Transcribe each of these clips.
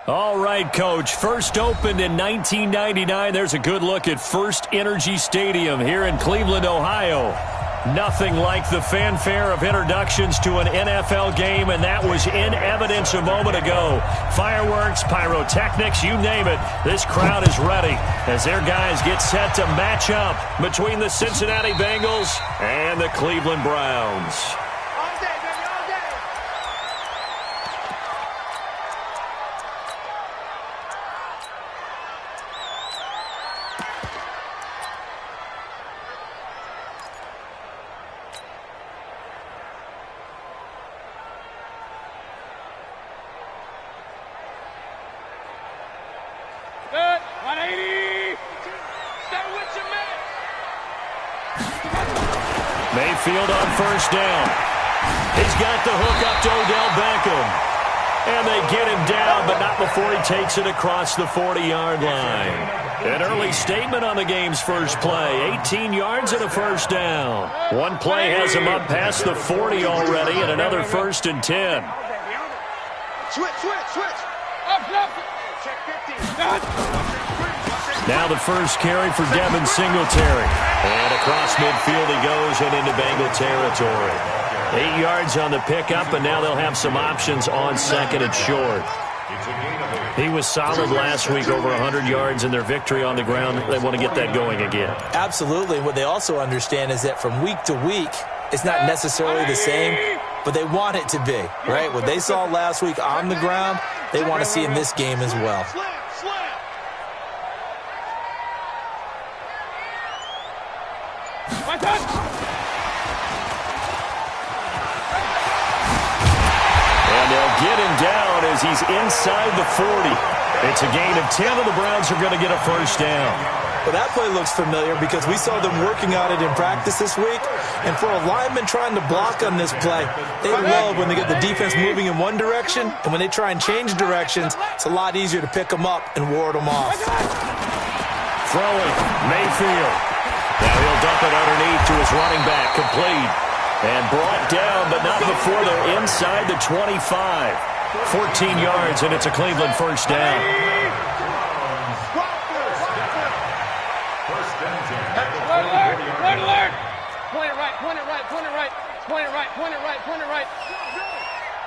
All right, Coach. First opened in 1999. There's a good look at First Energy Stadium here in Cleveland, Ohio. Nothing like the fanfare of introductions to an NFL game, and that was in evidence a moment ago. Fireworks, pyrotechnics, you name it. This crowd is ready as their guys get set to match up between the Cincinnati Bengals and the Cleveland Browns. Mayfield on first down. He's got the hook up to Odell Beckham. And they get him down, but not before he takes it across the 40-yard line. An early statement on the game's first play. 18 yards and a first down. One play has him up past the 40 already, and another 1st and 10. Switch. Check 15. Now the first carry for Devin Singletary. And across midfield he goes and into Bengal territory. 8 yards on the pickup, and now they'll have some options on second and short. He was solid last week, over 100 yards in their victory on the ground. They want to get that going again. Absolutely. What they also understand is that from week to week, it's not necessarily the same, but they want it to be, right? What they saw last week on the ground, they want to see in this game as well. And they'll get him down as he's inside the 40. It's a gain of 10, and the Browns are going to get a first down. Well, that play looks familiar because we saw them working on it in practice this week. And for a lineman trying to block on this play, they love when they get the defense moving in one direction. And when they try and change directions, it's a lot easier to pick them up and ward them off. Throwing, Mayfield. Now he'll dump it underneath to his running back, complete. And brought down, but not before they're inside the 25. 14 yards, and it's a Cleveland first down. Point it right.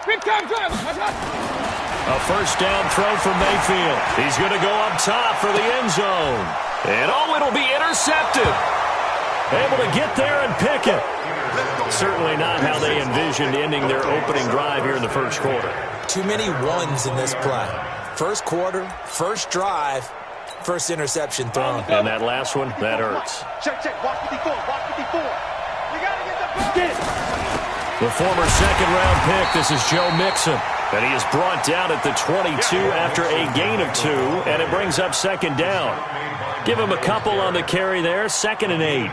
Big time drive. A first down throw for Mayfield. He's going to go up top for the end zone. And it'll be intercepted. Able to get there and pick it. Certainly not how they envisioned ending their opening drive here in the first quarter. Too many ones in this play. First quarter, first drive, first interception thrown. And that last one, that hurts. Check. Watch 54. You got to get the ball. Get it. The former second-round pick, this is Joe Mixon. And he is brought down at the 22 after a gain of 2, and it brings up second down. Give him a couple on the carry there, 2nd and 8.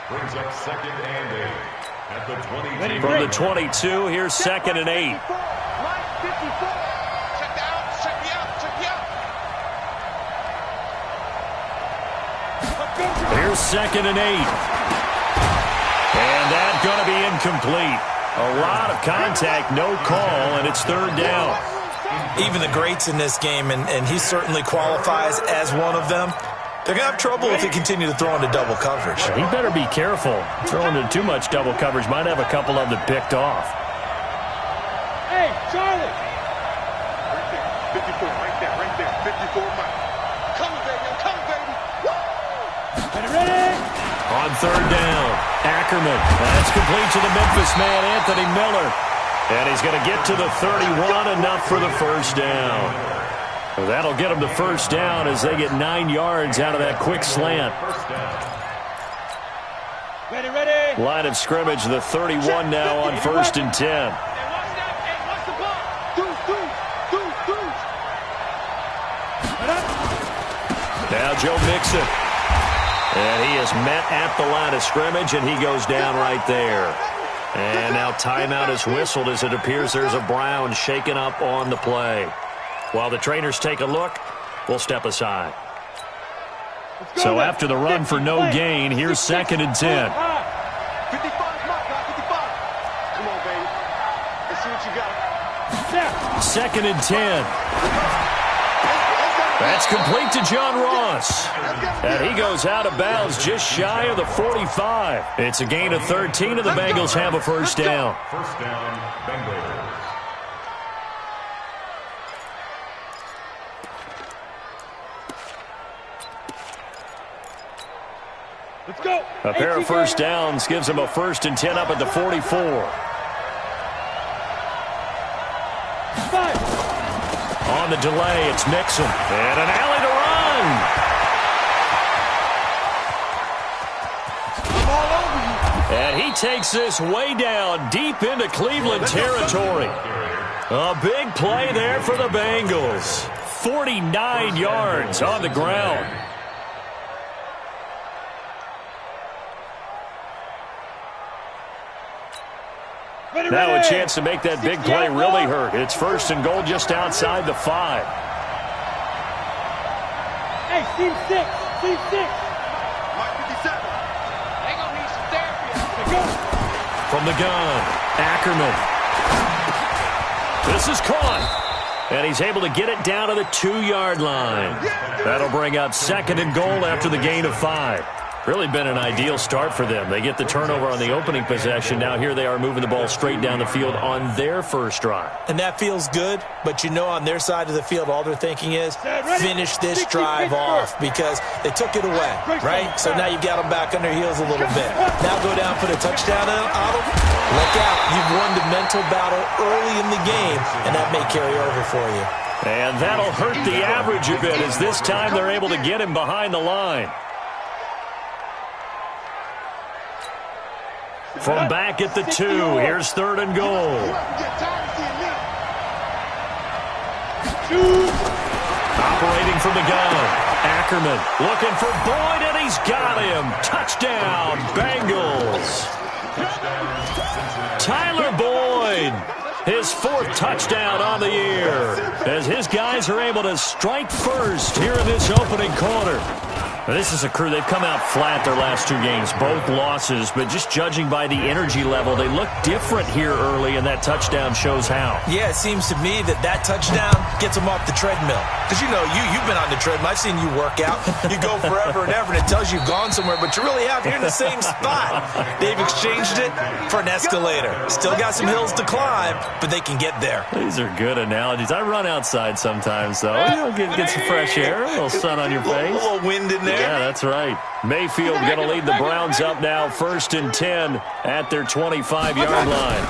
Brings up 2nd and 8 at the 22. From the 22, here's 2nd and 8. Line 54. Check the out. Here's 2nd and 8. And that's going to be incomplete. A lot of contact, no call, and it's 3rd down. Even the greats in this game, and he certainly qualifies as one of them, they're going to have trouble if they continue to throw into double coverage. He better be careful. Throwing into too much double coverage might have a couple of them picked off. Hey, Charlie. 54, right there. 54 miles. Come, baby. Woo! Ready? On 3rd down, Ackerman. That's complete to the Memphis man, Anthony Miller. And he's going to get to the 31, enough for the first down. That'll get them the first down as they get 9 yards out of that quick slant. Ready. Line of scrimmage, the 31 now on 1st and 10. Hey, watch the ball. Deuce. Now Joe Mixon. And he is met at the line of scrimmage, and he goes down right there. And now timeout is whistled as it appears there's a Brown shaken up on the play. While the trainers take a look, we'll step aside. So after the run for no gain, here's 2nd and 10. 55, Mark, 55. Come on, baby. Let's see what you got. 2nd and 10. That's complete to John Ross. And he goes out of bounds just shy of the 45. It's a gain of 13, and the Bengals have a first down. First down, Bengals. Let's go. A pair of first downs gives him a 1st and 10 up at the 44. On the delay, it's Mixon. And an alley to run. I'm all over you. And he takes this way down deep into Cleveland territory. A big play there for the Bengals. 49 yards on the ground. Now a chance to make that big play really hurt. It's 1st and goal just outside the 5. Hey, team 6. Team 6. Mike 57. They gonna need some therapy. Go. From the gun, Ackerman. This is caught. And he's able to get it down to the 2-yard line. That'll bring up 2nd and goal after the gain of 5. Really been an ideal start for them. They get the turnover on the opening possession. Now here they are moving the ball straight down the field on their first drive. And that feels good, but you know on their side of the field, all they're thinking is finish this drive off because they took it away, right? So now you've got them back on their heels a little bit. Now go down, put a touchdown on them. Look out. You've won the mental battle early in the game, and that may carry over for you. And that'll hurt the average a bit as this time they're able to get him behind the line. From back at the 2, here's 3rd and goal. Operating from the gun, Ackerman looking for Boyd, and he's got him. Touchdown, Bengals. Tyler Boyd, his 4th touchdown on the year, as his guys are able to strike first here in this opening quarter. This is a crew, they've come out flat their last 2 games, both losses, but just judging by the energy level, they look different here early, and that touchdown shows how. Yeah, it seems to me that touchdown gets them off the treadmill. Because, you know, you've been on the treadmill. I've seen you work out. You go forever and ever, and it tells you you've gone somewhere, but you really have. You're in the same spot. They've exchanged it for an escalator. Still got some hills to climb, but they can get there. These are good analogies. I run outside sometimes, though. You know, get some fresh air, a little sun on your face. A little wind in there. Yeah, that's right. Mayfield going to lead the Browns up now, 1st and 10 at their 25-yard line.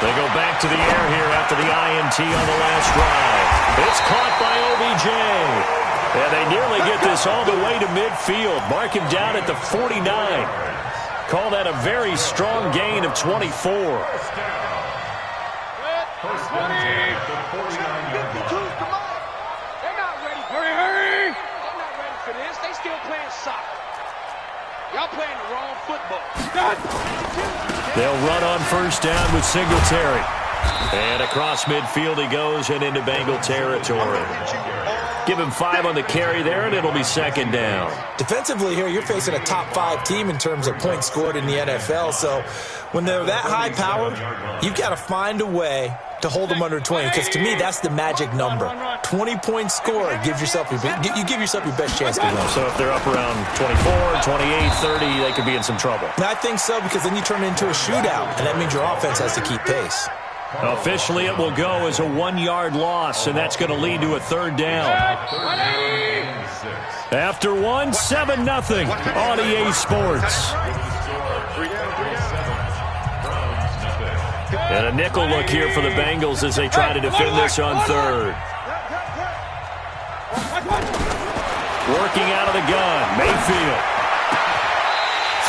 They go back to the air here after the INT on the last drive. It's caught by OBJ. And they nearly get this all the way to midfield. Mark him down at the 49. Call that a very strong gain of 24. First down at the 49-yard line. They're not ready. Hurry. They're not ready for this. They still playing soccer. Y'all playing the wrong football. They'll run on 1st down with Singletary. And across midfield he goes and into Bengal territory. Give him 5 on the carry there, and it'll be 2nd down. Defensively here, you're facing a top 5 team in terms of points scored in the NFL. So when they're that high powered, you've got to find a way to hold them under 20. Because to me, that's the magic number. 20-point score gives yourself you give yourself your best chance to win. So if they're up around 24, 28, 30, they could be in some trouble. And I think so, because then you turn it into a shootout, and that means your offense has to keep pace. Officially, it will go as a 1-yard loss, and that's going to lead to a 3rd down. After 1, 7-0 on EA Sports. And a nickel look here for the Bengals as they try to defend this on 3rd. Working out of the gun, Mayfield.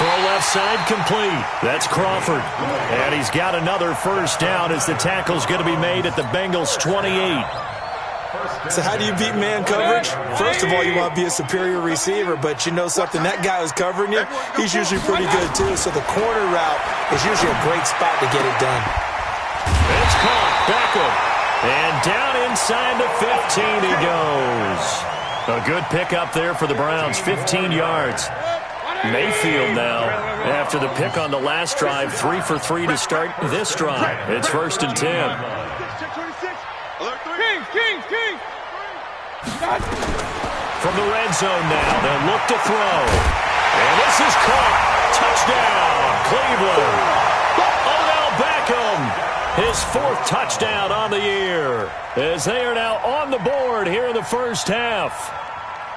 Throw left side complete. That's Crawford. And he's got another 1st down as the tackle's going to be made at the Bengals' 28. So how do you beat man coverage? First of all, you want to be a superior receiver, but you know something, that guy who's covering you, he's usually pretty good too. So the corner route is usually a great spot to get it done. It's caught. Beckham. And down inside the 15 he goes. A good pickup there for the Browns, 15 yards. Mayfield now, after the pick on the last drive, 3 for 3 to start this drive. It's 1st and 10. King. From the red zone now, they'll look to throw. And this is caught. Touchdown, Cleveland. Odell Beckham, his 4th touchdown on the year, as they are now on the board here in the first half.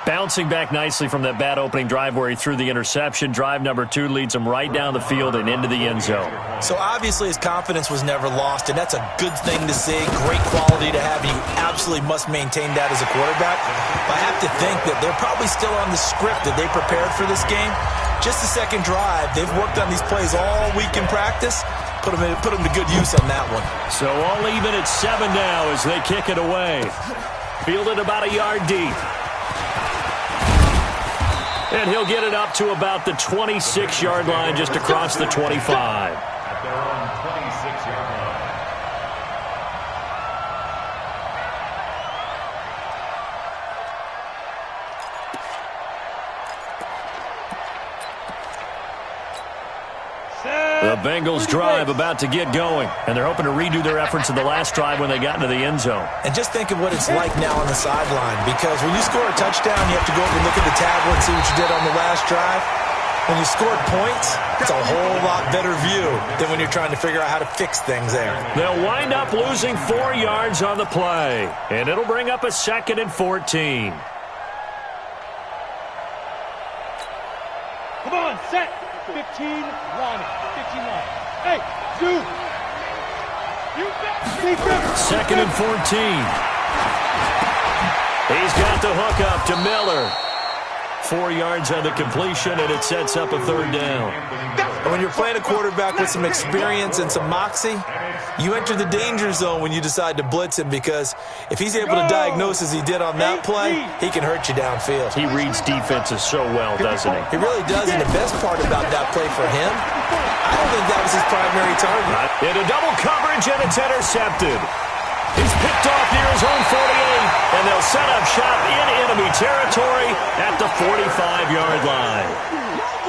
Bouncing back nicely from that bad opening drive where he threw the interception. Drive number 2 leads him right down the field and into the end zone. So obviously his confidence was never lost, and that's a good thing to see. Great quality to have. You absolutely must maintain that as a quarterback. But I have to think that they're probably still on the script that they prepared for this game. Just the second drive. They've worked on these plays all week in practice. Put them to good use on that one. So all even at 7 now as they kick it away. Fielded about a yard deep. And he'll get it up to about the 26-yard line, just across the 25. At their own 26-yard line. The Bengals drive about to get going, and they're hoping to redo their efforts in the last drive when they got into the end zone. And just think of what it's like now on the sideline, because when you score a touchdown, you have to go over and look at the tablet and see what you did on the last drive. When you scored points, it's a whole lot better view than when you're trying to figure out how to fix things there. They'll wind up losing 4 yards on the play, and it'll bring up a 2nd and 14. Come on, set. 15 line. 15 line. Hey, dude. You bet. 2nd and 14. He's got the hook up to Miller. 4 yards on the completion, and it sets up a 3rd down. And when you're playing a quarterback with some experience and some moxie, you enter the danger zone when you decide to blitz him, because if he's able to diagnose as he did on that play, he can hurt you downfield. He reads defenses so well, doesn't he? He really does, and the best part about that play for him, I don't think that was his primary target. Into double coverage, and it's intercepted. He's picked off near his own 48, and they'll set up shop in enemy territory at the 45-yard line.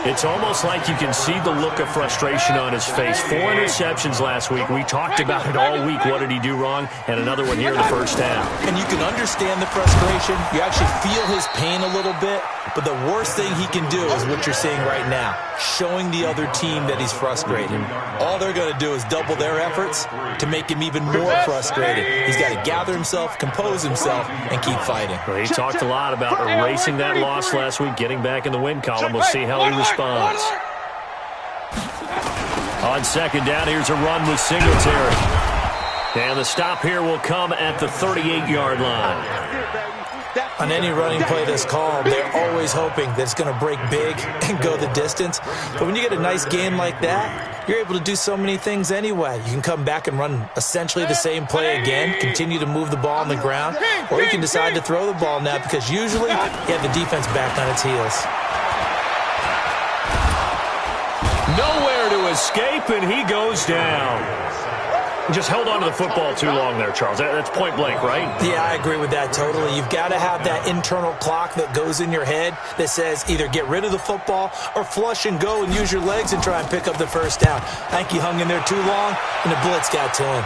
It's almost like you can see the look of frustration on his face. 4 interceptions last week. We talked about it all week. What did he do wrong? And another one here in the first half. And you can understand the frustration. You actually feel his pain a little bit. But the worst thing he can do is what you're seeing right now, showing the other team that he's frustrated. All they're going to do is double their efforts to make him even more frustrated. He's got to gather himself, compose himself, and keep fighting. Well, he talked a lot about erasing that loss last week, getting back in the win column. We'll see how he responds. On 2nd down, here's a run with Singletary. And the stop here will come at the 38-yard line. On any running play that's called, they're always hoping that it's going to break big and go the distance. But when you get a nice game like that, you're able to do so many things anyway. You can come back and run essentially the same play again, continue to move the ball on the ground, or you can decide to throw the ball now, because usually you have the defense back on its heels. Nowhere to escape, and he goes down. Just held on to the football too long there, Charles. That's point blank, right? Yeah, I agree with that totally. You've got to have that internal clock that goes in your head that says either get rid of the football or flush and go and use your legs and try and pick up the first down. I think he hung in there too long, and the blitz got to him.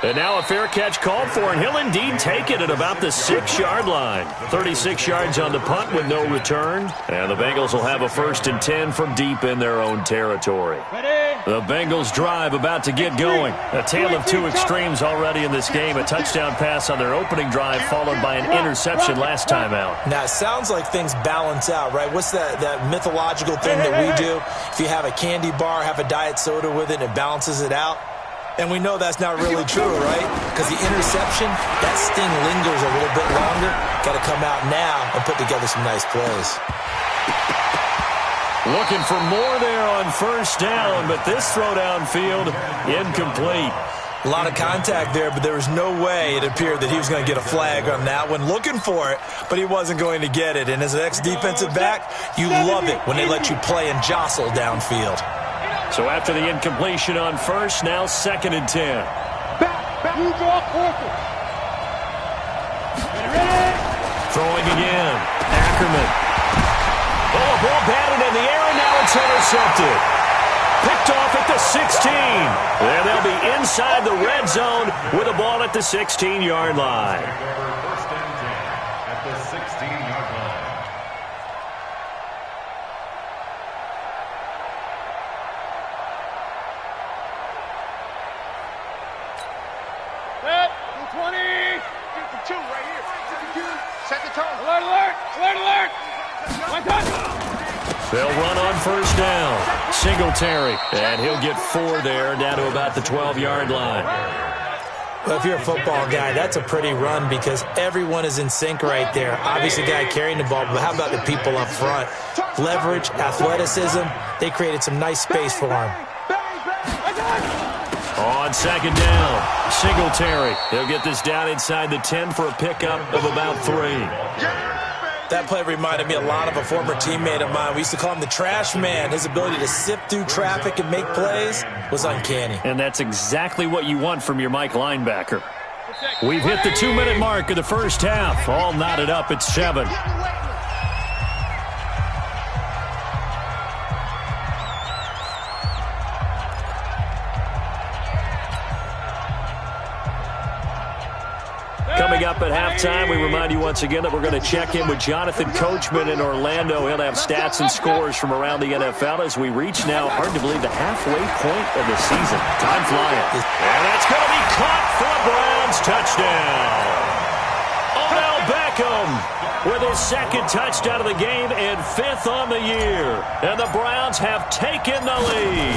And now a fair catch called for, and he'll indeed take it at about the 6-yard line. 36 yards on the punt with no return. And the Bengals will have a 1st and 10 from deep in their own territory. The Bengals drive about to get going. A tale of 2 extremes already in this game. A touchdown pass on their opening drive, followed by an interception last time out. Now, it sounds like things balance out, right? What's that mythological thing that we do? If you have a candy bar, have a diet soda with it, and it balances it out. And we know that's not really true, right? Because the interception, that sting lingers a little bit longer. Got to come out now and put together some nice plays. Looking for more there on 1st down, but this throw downfield, incomplete. A lot of contact there, but there was no way it appeared that he was going to get a flag on that one. Looking for it, but he wasn't going to get it. And as an ex-defensive back, you love it when they let you play and jostle downfield. So after the incompletion on 1st, now 2nd and 10. Throwing again. Ackerman. Oh, a ball batted in the air, and now it's intercepted. Picked off at the 16. And they'll be inside the red zone with a ball at the 16-yard line. They'll run on first down. Singletary, and he'll get 4 there, down to about the 12-yard line. Well, if you're a football guy, that's a pretty run because everyone is in sync right there. Obviously, the guy carrying the ball, but how about the people up front? Leverage, athleticism, they created some nice space for him. On second down, Singletary. He'll get this down inside the 10 for a pickup of about 3. That play reminded me a lot of a former teammate of mine. We used to call him the trash man. His ability to sift through traffic and make plays was uncanny. And that's exactly what you want from your Mike linebacker. We've hit the 2-minute mark of the first half. All knotted up at 7. Coming up at halftime, we remind you once again that we're going to check in with Jonathan Coachman in Orlando. He'll have stats and scores from around the NFL as we reach now, hard to believe, the halfway point of the season. Time flying. And that's going to be caught for the Browns. Touchdown. Odell Beckham with his second touchdown of the game and 5th on the year. And the Browns have taken the lead.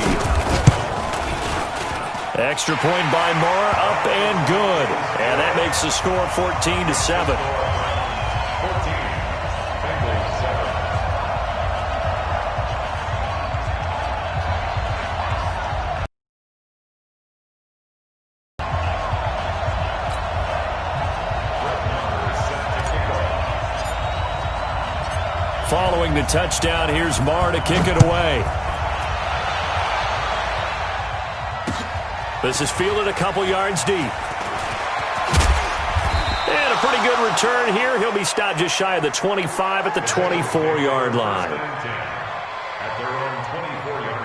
Extra point by Moore, up and good. And that makes the score 14-7. 14. Bengals 7. Following the touchdown, here's Moore to kick it away. This is fielded a couple yards deep. And a pretty good return here. He'll be stopped just shy of the 25 at the 24-yard line. At their own 24-yard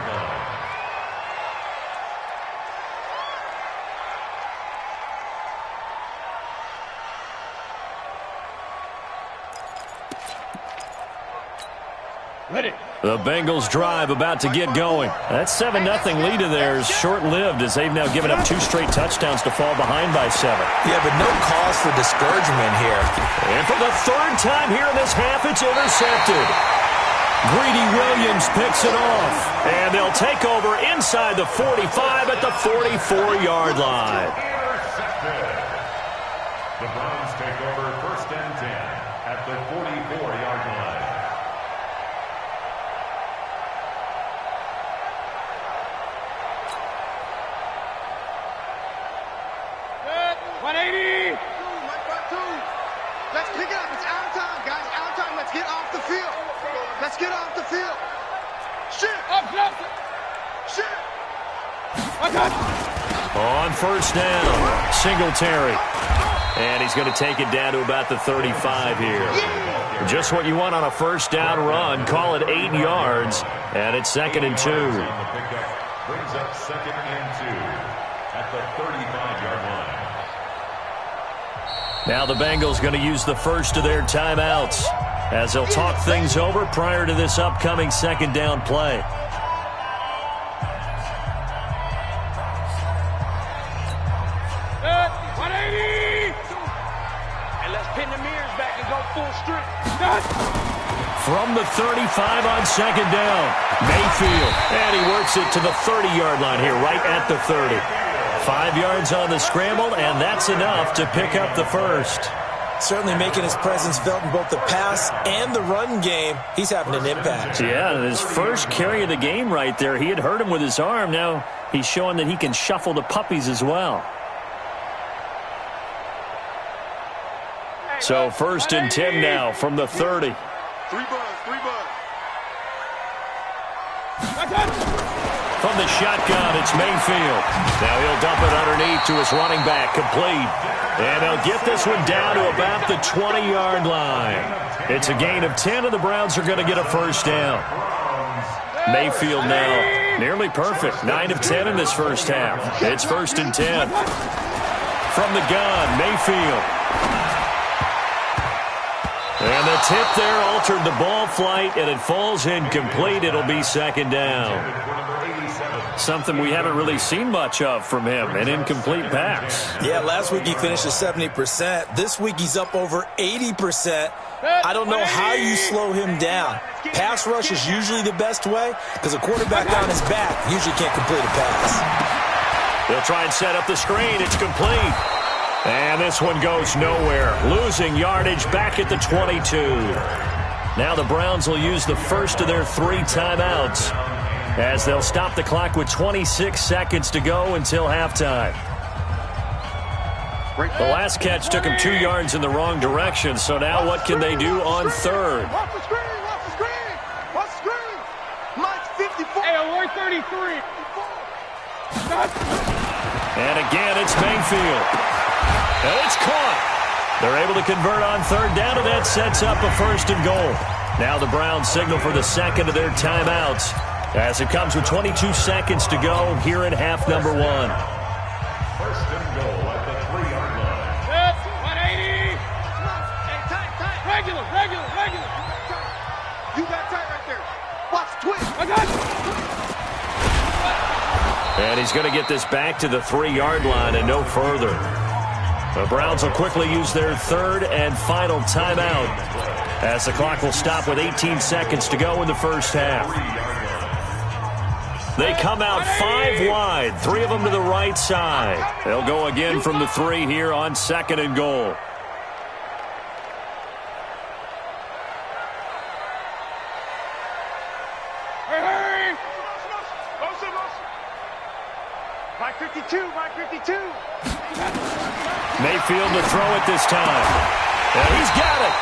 line. Ready. The Bengals drive about to get going. That 7-0 lead of theirs short-lived as they've now given up 2 straight touchdowns to fall behind by 7. Yeah, but no cause for discouragement here. And for the 3rd time here in this half, it's intercepted. Greedy Williams picks it off. And they'll take over inside the 45 at the 44-yard line. Intercepted. The Browns take over 1st and 10 at the 44-yard line. Let's pick it up. It's our time, guys. Our time. Let's get off the field. Let's get off the field. Shit. Shit. On first down, Singletary. And he's going to take it down to about the 35 here. Yeah. Just what you want on a first down run. Call it 8 yards. And it's 2nd and 2. On the pickup brings up 2nd and 2 at the 35-yard line. Now the Bengals going to use the first of their timeouts as they'll talk things over prior to this upcoming 2nd down play. And let's pin the mirrors back and go full strength. From the 35 on 2nd down, Mayfield. And he works it to the 30-yard line here, right at the 30. 5 yards on the scramble, and that's enough to pick up the first. Certainly making his presence felt in both the pass and the run game. He's having an impact. Yeah, his first carry of the game right there. He had hurt him with his arm. Now he's showing that he can shuffle the puppies as well. So 1st and 10 now from the 30. 3 buns. From the shotgun, it's Mayfield. Now he'll dump it underneath to his running back, complete. And they'll get this one down to about the 20-yard line. It's a gain of 10, and the Browns are going to get a first down. Mayfield now nearly perfect. 9 of 10 in this first half. It's 1st and 10. From the gun, Mayfield. And the tip there altered the ball flight, and it falls incomplete. It'll be second down. Something we haven't really seen much of from him, an incomplete pass. Yeah, last week he finished at 70%. This week he's up over 80%. I don't know how you slow him down. Pass rush is usually the best way because a quarterback on his back usually can't complete a pass. They'll try and set up the screen. It's complete. And this one goes nowhere. Losing yardage back at the 22. Now the Browns will use the first of their 3 timeouts as they'll stop the clock with 26 seconds to go until halftime. The last catch took him 2 yards in the wrong direction, so now what can they do on third? Watch the screen, watch the screen, watch the screen. Mike's 54. Hey, alert 33. And again, it's Mayfield. And it's caught. They're able to convert on third down, and that sets up a 1st and goal. Now the Browns signal for the second of their timeouts as it comes with 22 seconds to go here in half number 1. 1st and goal at the 3-yard line. That's 180. Hey, tight. Regular. You got tight right there. Watch the twist. I got you. And he's going to get this back to the 3-yard line and no further. The Browns will quickly use their 3rd and final timeout as the clock will stop with 18 seconds to go in the first half. They come out 5 wide, 3 of them to the right side. They'll go again from the 3 here on 2nd and goal. Hurry. Motion. Mike 52. Mayfield to throw it this time. And he's got it.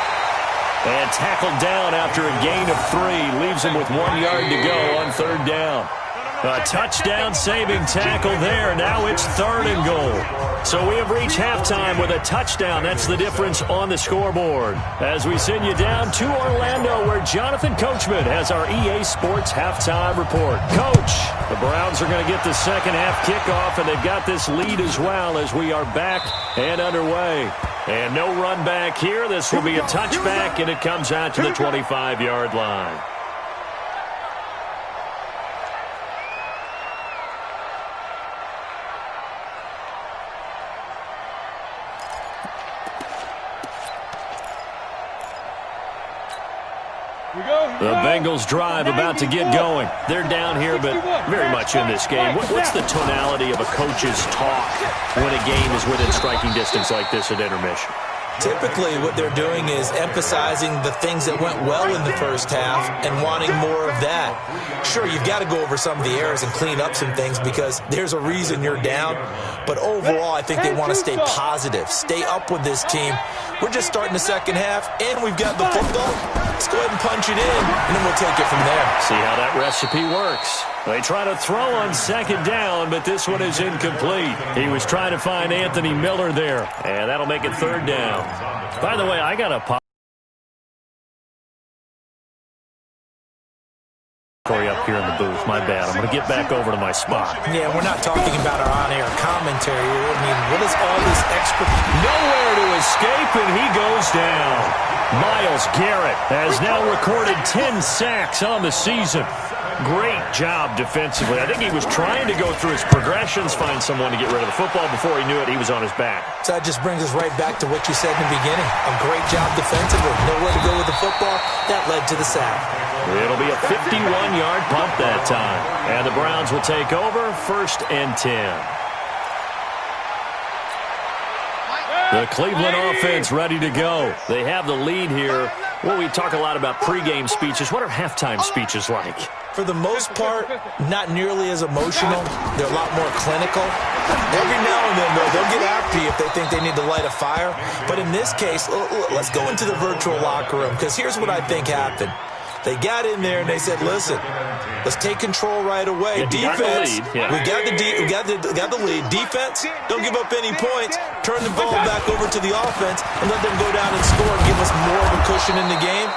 And tackled down after a gain of 3. Leaves him with 1 yard to go on 3rd down. A touchdown-saving tackle there. Now it's 3rd and goal. So we have reached halftime with a touchdown. That's the difference on the scoreboard. As we send you down to Orlando, where Jonathan Coachman has our EA Sports halftime report. Coach, the Browns are going to get the second half kickoff, and they've got this lead as well as we are back and underway. And no run back here. This will be a touchback, and it comes out to the 25-yard line. The Bengals drive about to get going. They're down here, but very much in this game. What's the tonality of a coach's talk when a game is within striking distance like this at intermission? Typically, what they're doing is emphasizing the things that went well in the first half and wanting more of that. Sure, you've got to go over some of the errors and clean up some things because there's a reason you're down. But overall, I think they want to stay positive, stay up with this team. We're just starting the second half, and we've got the football. Let's go ahead and punch it in, and then we'll take it from there. See how that recipe works. They try to throw on 2nd down, but this one is incomplete. He was trying to find Anthony Miller there, and that'll make it 3rd down. By the way, I got a pop for you up here in the booth. My bad. I'm going to get back over to my spot. Yeah, we're not talking about our on-air commentary here. I mean, what is all this extra? Nowhere to escape, and he goes down. Myles Garrett has now recorded 10 sacks on the season. Great job defensively. I think he was trying to go through his progressions, find someone to get rid of the football. Before he knew it, he was on his back. So that just brings us right back to what you said in the beginning. A great job defensively. Nowhere to go with the football. That led to the sack. It'll be a 51-yard punt that time. And the Browns will take over 1st and 10. The Cleveland offense ready to go. They have the lead here. Well, we talk a lot about pregame speeches. What are halftime speeches like? For the most part, not nearly as emotional. They're a lot more clinical. Every now and then, though, they'll get after you if they think they need to light a fire. But in this case, let's go into the virtual locker room, because here's what I think happened. They got in there and they said, listen, let's take control right away. Defense, we got the lead. Defense, don't give up any points. Turn the ball back over to the offense and let them go down and score and give us more of a cushion in the game.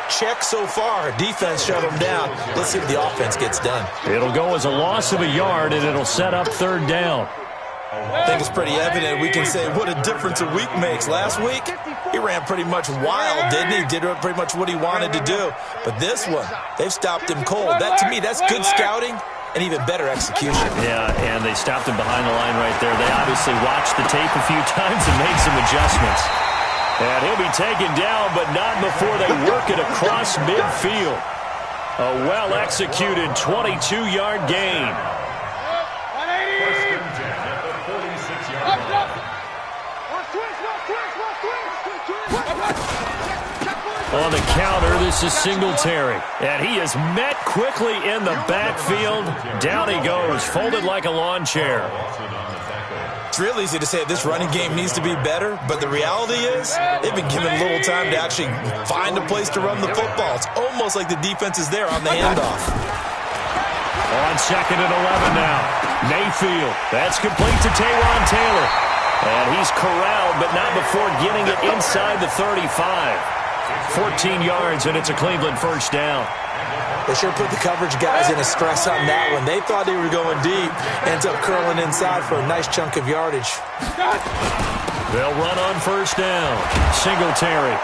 Check so far. Defense shut them down. Let's see if the offense gets done. It'll go as a loss of a yard, and it'll set up 3rd down. I think it's pretty evident. We can say what a difference a week makes. Last week, he ran pretty much wild, didn't he? Did pretty much what he wanted to do. But this one, they've stopped him cold. That, to me, that's good scouting and even better execution. Yeah, and they stopped him behind the line right there. They obviously watched the tape a few times and made some adjustments. And he'll be taken down, but not before they work it across midfield. A well-executed 22-yard gain. On the counter, this is Singletary. And he is met quickly in the backfield. Down he goes, folded like a lawn chair. It's real easy to say this running game needs to be better, but the reality is they've been given little time to actually find a place to run the football. It's almost like the defense is there on the handoff. On 2nd and 11 now. Mayfield. That's complete to Taywan Taylor. And he's corralled, but not before getting it inside the 35. 14 yards, and it's a Cleveland first down. They sure put the coverage guys in a stress on that one. They thought they were going deep. Ends up curling inside for a nice chunk of yardage. They'll run on first down. Singletary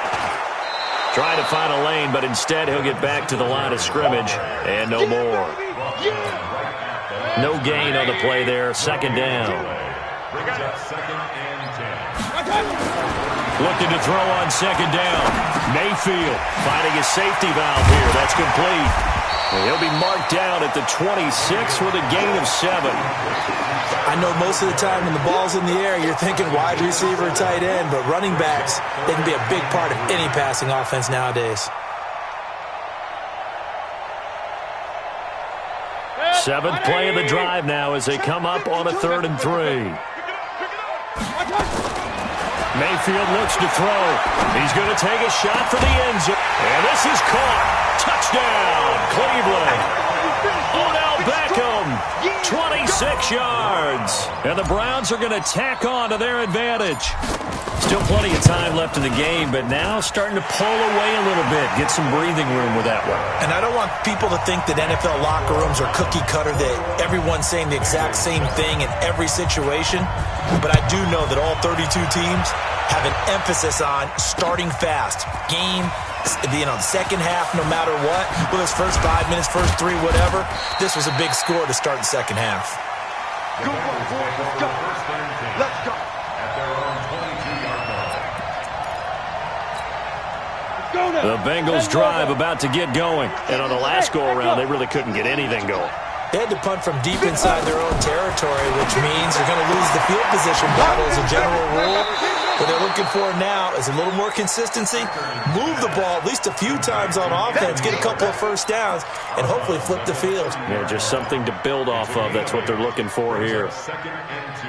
trying to find a lane, but instead he'll get back to the line of scrimmage, and no more. No gain on the play there. 2nd down. Looking to throw on 2nd down. Mayfield finding his safety valve here. That's complete. And he'll be marked down at the 26 with a gain of 7. I know most of the time when the ball's in the air, you're thinking wide receiver, tight end, but running backs, they can be a big part of any passing offense nowadays. 7th play of the drive now as they come up on a 3rd and 3. Mayfield looks to throw. He's going to take a shot for the end zone. And this is caught. Touchdown, Cleveland. Odell Beckham, 26 yards. And the Browns are going to tack on to their advantage. Still plenty of time left in the game, but now starting to pull away a little bit. Get some breathing room with that one. And I don't want people to think that NFL locker rooms are cookie cutter, that everyone's saying the exact same thing in every situation. But I do know that all 32 teams have an emphasis on starting fast. Game, the second half, no matter what. Whether it's first 5 minutes, first 3, whatever. This was a big score to start the second half. Go, boys, go. Let's go. The Bengals drive about to get going. And on the last go-around, they really couldn't get anything going. They had to punt from deep inside their own territory, which means they're going to lose the field position battle as a general rule. What they're looking for now is a little more consistency, move the ball at least a few times on offense, get a couple of first downs, and hopefully flip the field. Yeah, just something to build off of. That's what they're looking for here. 2nd and 2.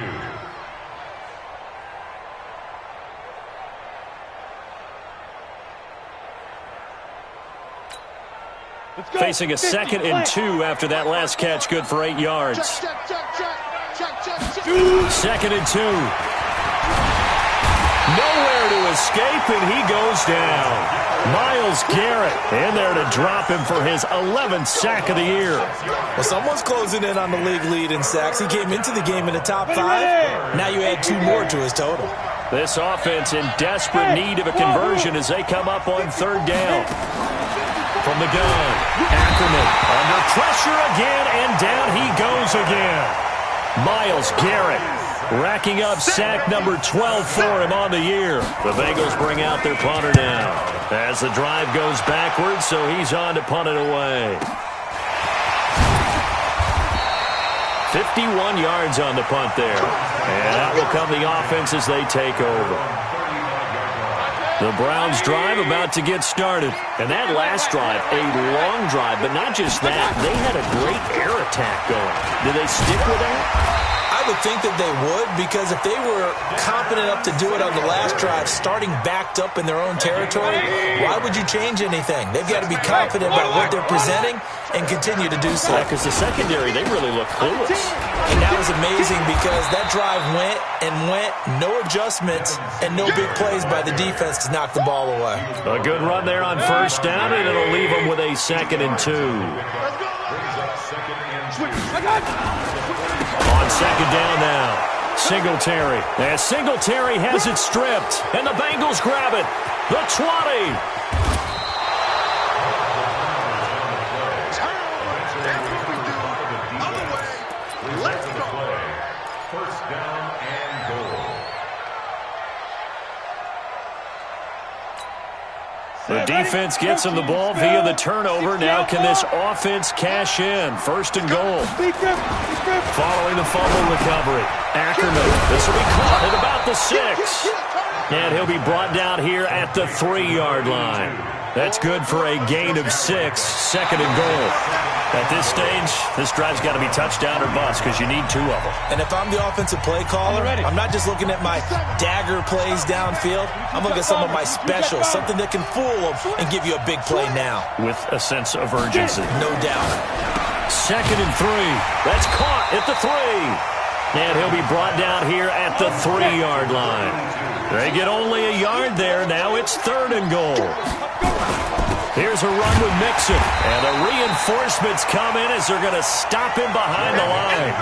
Facing a 2nd and 2 after that last catch, good for 8 yards. 2nd and 2. Nowhere to escape, and he goes down. Myles Garrett in there to drop him for his 11th sack of the year. Well, someone's closing in on the league lead in sacks. He came into the game in the top 5. Now you add 2 more to his total. This offense in desperate need of a conversion as they come up on 3rd down. From the gun, Ackerman under pressure again, and down he goes again. Myles Garrett racking up sack number 12 for him on the year. The Bengals bring out their punter now as the drive goes backwards, so he's on to punt it away. 51 yards on the punt there. And out will come the offense as they take over. The Browns drive about to get started. And that last drive, a long drive, but not just that. They had a great air attack going. Did they stick with that? I would think that they would, because if they were confident enough to do it on the last drive, starting backed up in their own territory, why would you change anything? They've got to be confident about what they're presenting and continue to do so. Yeah, because the secondary, they really look clueless. And that was amazing because that drive went and went, no adjustments and no big plays by the defense to knock the ball away. A good run there on first down, and it'll leave them with a 2nd and 2. On 2nd down now, Singletary. And Singletary has it stripped. And the Bengals grab it. The 20. First down and goal. The defense gets him the ball via the turnover. Now can this offense cash in? First and goal. Following the fumble recovery. Ackerman. This will be caught at about the 6. And he'll be brought down here at the 3-yard line. That's good for a gain of 6. Second and goal. At this stage, this drive's got to be touchdown or bust because you need 2 of them. And if I'm the offensive play caller, I'm not just looking at my dagger plays downfield. I'm looking at some of my specials, something that can fool them and give you a big play now. With a sense of urgency. No doubt. Second and 3. That's caught at the 3. And he'll be brought down here at the 3-yard line. They get only a yard there. Now it's third and goal. Here's a run with Mixon. And the reinforcements come in as they're going to stop him behind the line.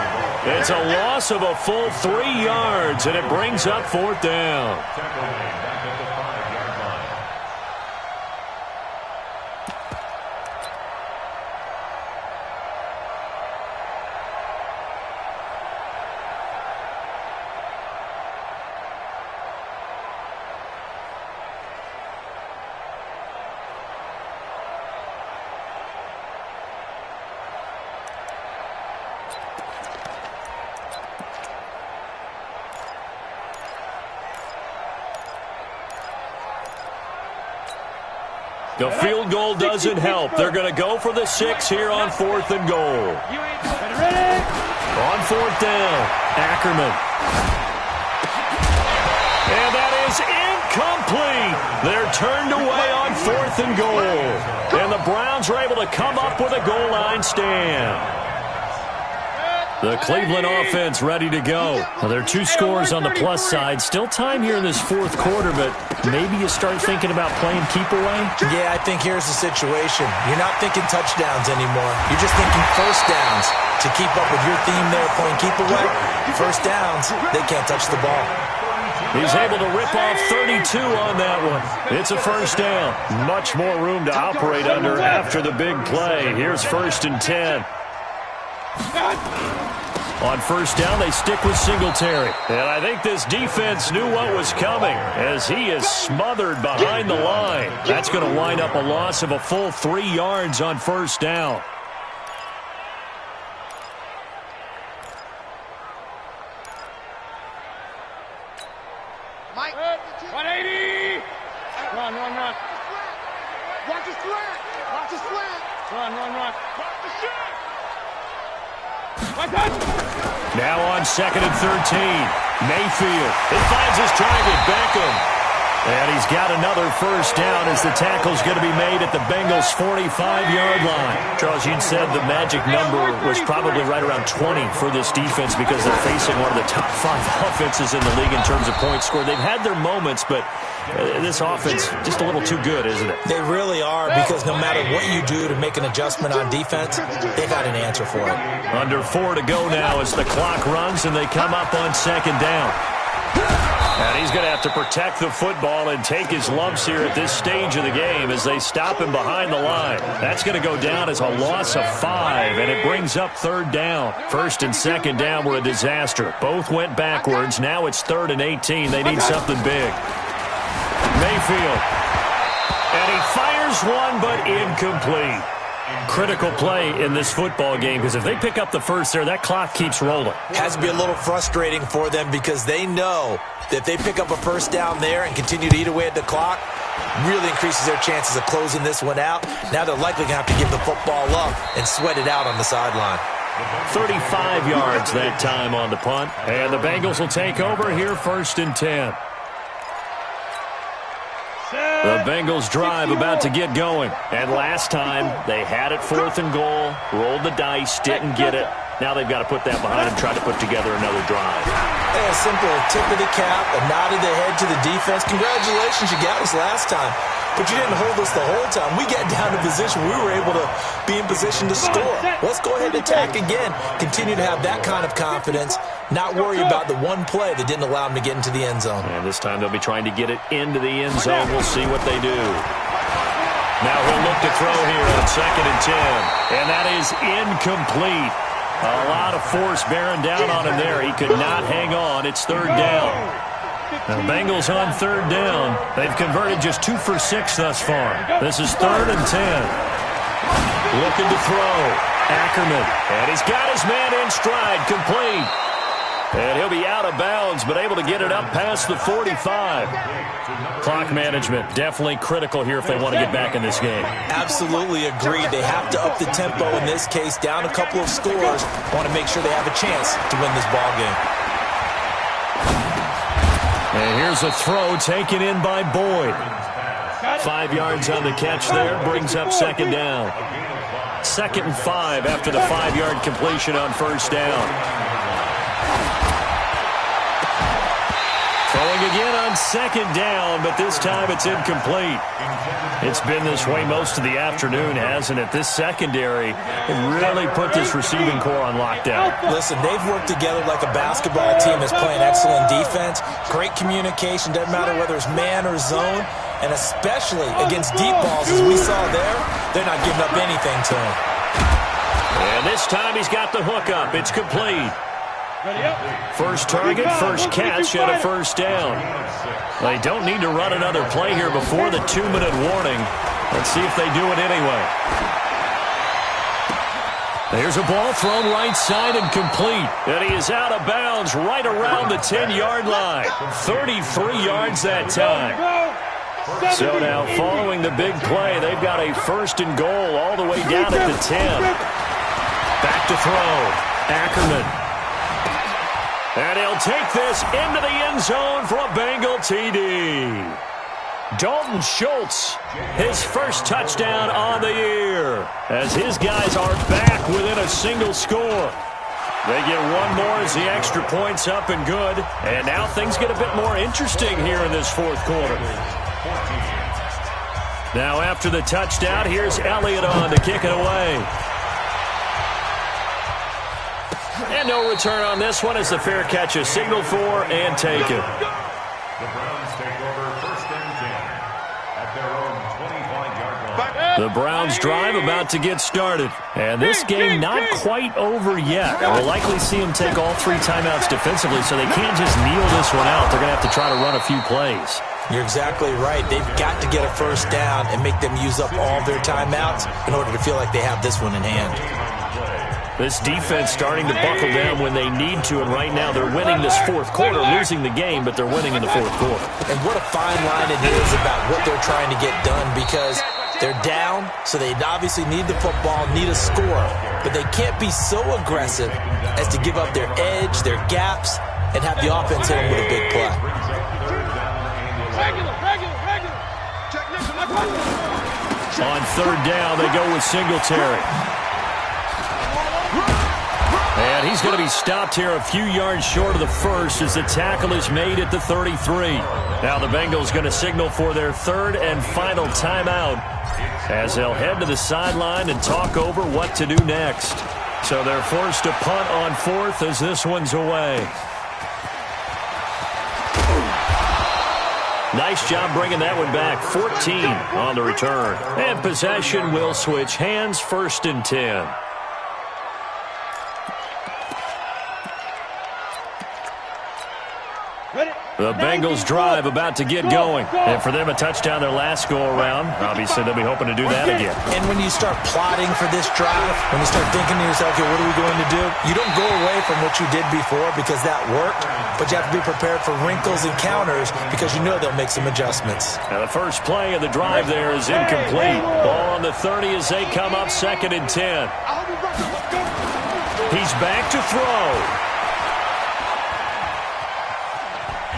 It's a loss of a full 3 yards, and it brings up fourth down. The field goal doesn't help. They're going to go for the 6 here on fourth and goal. On fourth down, Ackerman. And that is incomplete. They're turned away on fourth and goal. And the Browns are able to come up with a goal line stand. The Cleveland offense ready to go. Well, there are 2 scores on the plus side. Still time here in this fourth quarter, but maybe you start thinking about playing keep away? Yeah, I think here's the situation. You're not thinking touchdowns anymore. You're just thinking first downs. To keep up with your theme there, playing keep away, first downs, they can't touch the ball. He's able to rip off 32 on that one. It's a first down. Much more room to operate under after the big play. Here's first and 10. On first down, they stick with Singletary. And I think this defense knew what was coming as he is smothered behind the line. That's going to wind up a loss of a full 3 yards on first down. Mike, 180. Run. watch his slant. Watch his slant. Run. Watch the shot. Now on second and 13, Mayfield. He finds his target, Beckham. And he's got another first down as the tackle's going to be made at the Bengals' 45-yard line. Charles, you'd said the magic number was probably right around 20 for this defense because they're facing one of the top 5 offenses in the league in terms of points scored. They've had their moments, but this offense just a little too good, isn't it? They really are, because no matter what you do to make an adjustment on defense, they've got an answer for it. Under 4 to go now as the clock runs and they come up on second down. And he's going to have to protect the football and take his lumps here at this stage of the game as they stop him behind the line. That's going to go down as a loss of 5, and it brings up third down. First and second down were a disaster. Both went backwards. Now it's third and 18. They need something big. Mayfield. And he fires one, but incomplete. Critical play in this football game because if they pick up the first there, that clock keeps rolling. Has to be a little frustrating for them because they know that if they pick up a first down there and continue to eat away at the clock, really increases their chances of closing this one out. Now they're likely going to have to give the football up and sweat it out on the sideline. 35 yards that time on the punt. And the Bengals will take over here first and 10. The Bengals drive about to get going. And last time, they had it fourth and goal, rolled the dice, didn't get it. Now they've got to put that behind them, try to put together another drive. Hey, a simple tip of the cap, a nod of the head to the defense. Congratulations, you got us last time. But you didn't hold us the whole time. We got down to position. We were able to be in position to score. Let's go ahead and attack again. Continue to have that kind of confidence. Not worry about the one play that didn't allow them to get into the end zone. And this time they'll be trying to get it into the end zone. We'll see what they do. Now he'll look to throw here on 2nd and 10. And that is incomplete. A lot of force bearing down on him there. He could not hang on. It's 3rd down. The Bengals on 3rd down. They've converted just 2 for 6 thus far. This is 3rd and 10. Looking to throw. Ackerman. And he's got his man in stride. Complete. And he'll be out of bounds, but able to get it up past the 45. Clock management definitely critical here if they want to get back in this game. Absolutely agreed. They have to up the tempo in this case. Down a couple of scores. Want to make sure they have a chance to win this ball game. And here's a throw taken in by Boyd. 5 yards on the catch there. Brings up 2nd down. 2nd and 5 after the 5-yard completion on 1st down. Throwing again on 2nd down, but this time it's incomplete. It's been this way most of the afternoon, hasn't it? This secondary really put this receiving core on lockdown. Listen, they've worked together like a basketball team that's playing excellent defense. Great communication, doesn't matter whether it's man or zone. And especially against deep balls, as we saw there, they're not giving up anything to him. And this time he's got the hook up. It's complete. First target, first catch at a 1st down. They don't need to run another play here before the 2-minute warning. Let's see if they do it anyway. There's a ball thrown right side and complete. And he is out of bounds right around the 10-yard line. 33 yards that time. So now following the big play, they've got a 1st and goal all the way down at the 10. Back to throw. Ackerman. And he'll take this into the end zone for a Bengal TD. Dalton Schultz, his first touchdown on the year, as his guys are back within a single score. They get one more as the extra point's up and good. And now things get a bit more interesting here in this 4th quarter. Now after the touchdown, here's Elliott on to kick it away. And no return on this one as the fair catch is signaled for and taken. The Browns take over 1st and 10 at their own 25-yard line. The Browns drive about to get started. And this game not quite over yet. We'll likely see them take all 3 timeouts defensively, so they can't just kneel this one out. They're going to have to try to run a few plays. You're exactly right. They've got to get a 1st down and make them use up all their timeouts in order to feel like they have this one in hand. This defense starting to buckle down when they need to, and right now they're winning this 4th quarter, losing the game, but they're winning in the 4th quarter. And what a fine line it is about what they're trying to get done, because they're down, so they obviously need the football, need a score, but they can't be so aggressive as to give up their edge, their gaps, and have the offense hit them with a big play. On 3rd down, they go with Singletary. And he's going to be stopped here a few yards short of the 1st as the tackle is made at the 33. Now the Bengals going to signal for their 3rd and final timeout as they'll head to the sideline and talk over what to do next. So they're forced to punt on 4th as this one's away. Nice job bringing that one back. 14 on the return. And possession will switch hands. 1st and 10. The Bengals drive about to get going. And for them, a touchdown their last go-around. Obviously, they'll be hoping to do that again. And when you start plotting for this drive, when you start thinking to yourself, okay, what are we going to do? You don't go away from what you did before because that worked, but you have to be prepared for wrinkles and counters because you know they'll make some adjustments. Now, the first play of the drive there is incomplete. Ball on the 30 as they come up 2nd and 10. He's back to throw.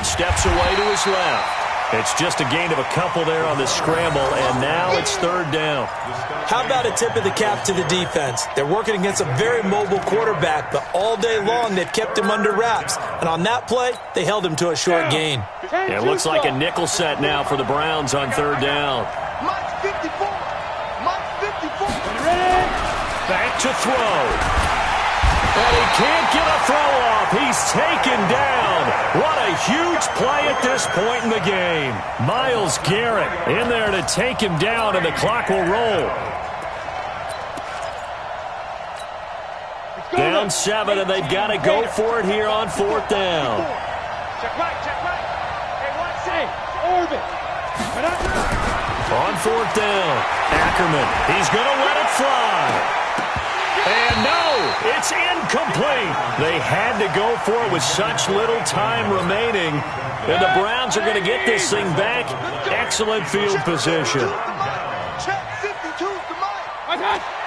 Steps away to his left. It's just a gain of a couple there on the scramble, and now it's third down. How about a tip of the cap to the defense? They're working against a very mobile quarterback, but all day long they've kept him under wraps. And on that play, they held him to a short gain. It looks like a nickel set now for the Browns on third down. Mike's 54. Mike's 54. Back to throw. And he can't get a throw off. He's taken down. What a huge play at this point in the game. Myles Garrett in there to take him down, and the clock will roll. Down 7, and they've got to go for it here on fourth down. Check right, check right. Hey, one safe. Orbit. On fourth down, Ackerman. He's going to let it fly. And no, it's incomplete. They had to go for it with such little time remaining. And the Browns are going to get this thing back. Excellent field position.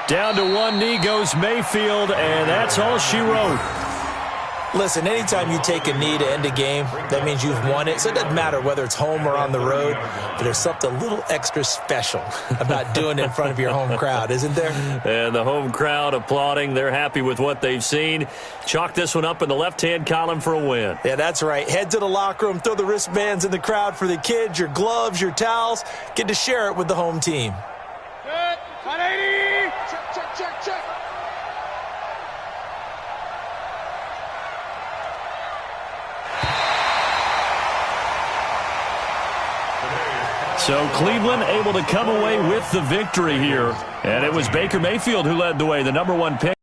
Down to one knee goes Mayfield, and that's all she wrote. Listen, anytime you take a knee to end a game, that means you've won it. So it doesn't matter whether it's home or on the road, but there's something a little extra special about doing it in front of your home crowd, isn't there? And the home crowd applauding. They're happy with what they've seen. Chalk this one up in the left-hand column for a win. Yeah, that's right. Head to the locker room, throw the wristbands in the crowd for the kids, your gloves, your towels. Get to share it with the home team. Good. 180. Check, check, check, check. So Cleveland able to come away with the victory here. And it was Baker Mayfield who led the way, the number 1 pick.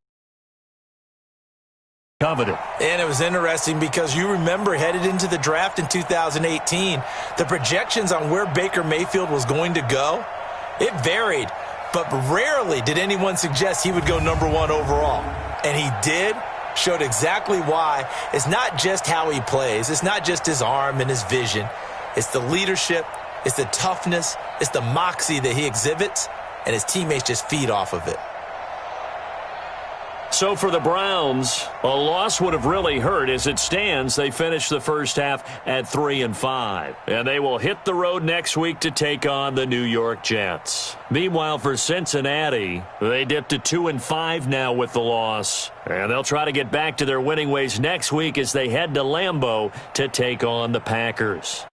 Coveted. And it was interesting because you remember headed into the draft in 2018, the projections on where Baker Mayfield was going to go, it varied. But rarely did anyone suggest he would go number 1 overall. And he did. Showed exactly why. It's not just how he plays. It's not just his arm and his vision. It's the leadership. It's the toughness, it's the moxie that he exhibits, and his teammates just feed off of it. So for the Browns, a loss would have really hurt. As it stands, they finished the first half at 3-5. And they will hit the road next week to take on the New York Jets. Meanwhile, for Cincinnati, they dipped to 2-5 now with the loss. And they'll try to get back to their winning ways next week as they head to Lambeau to take on the Packers.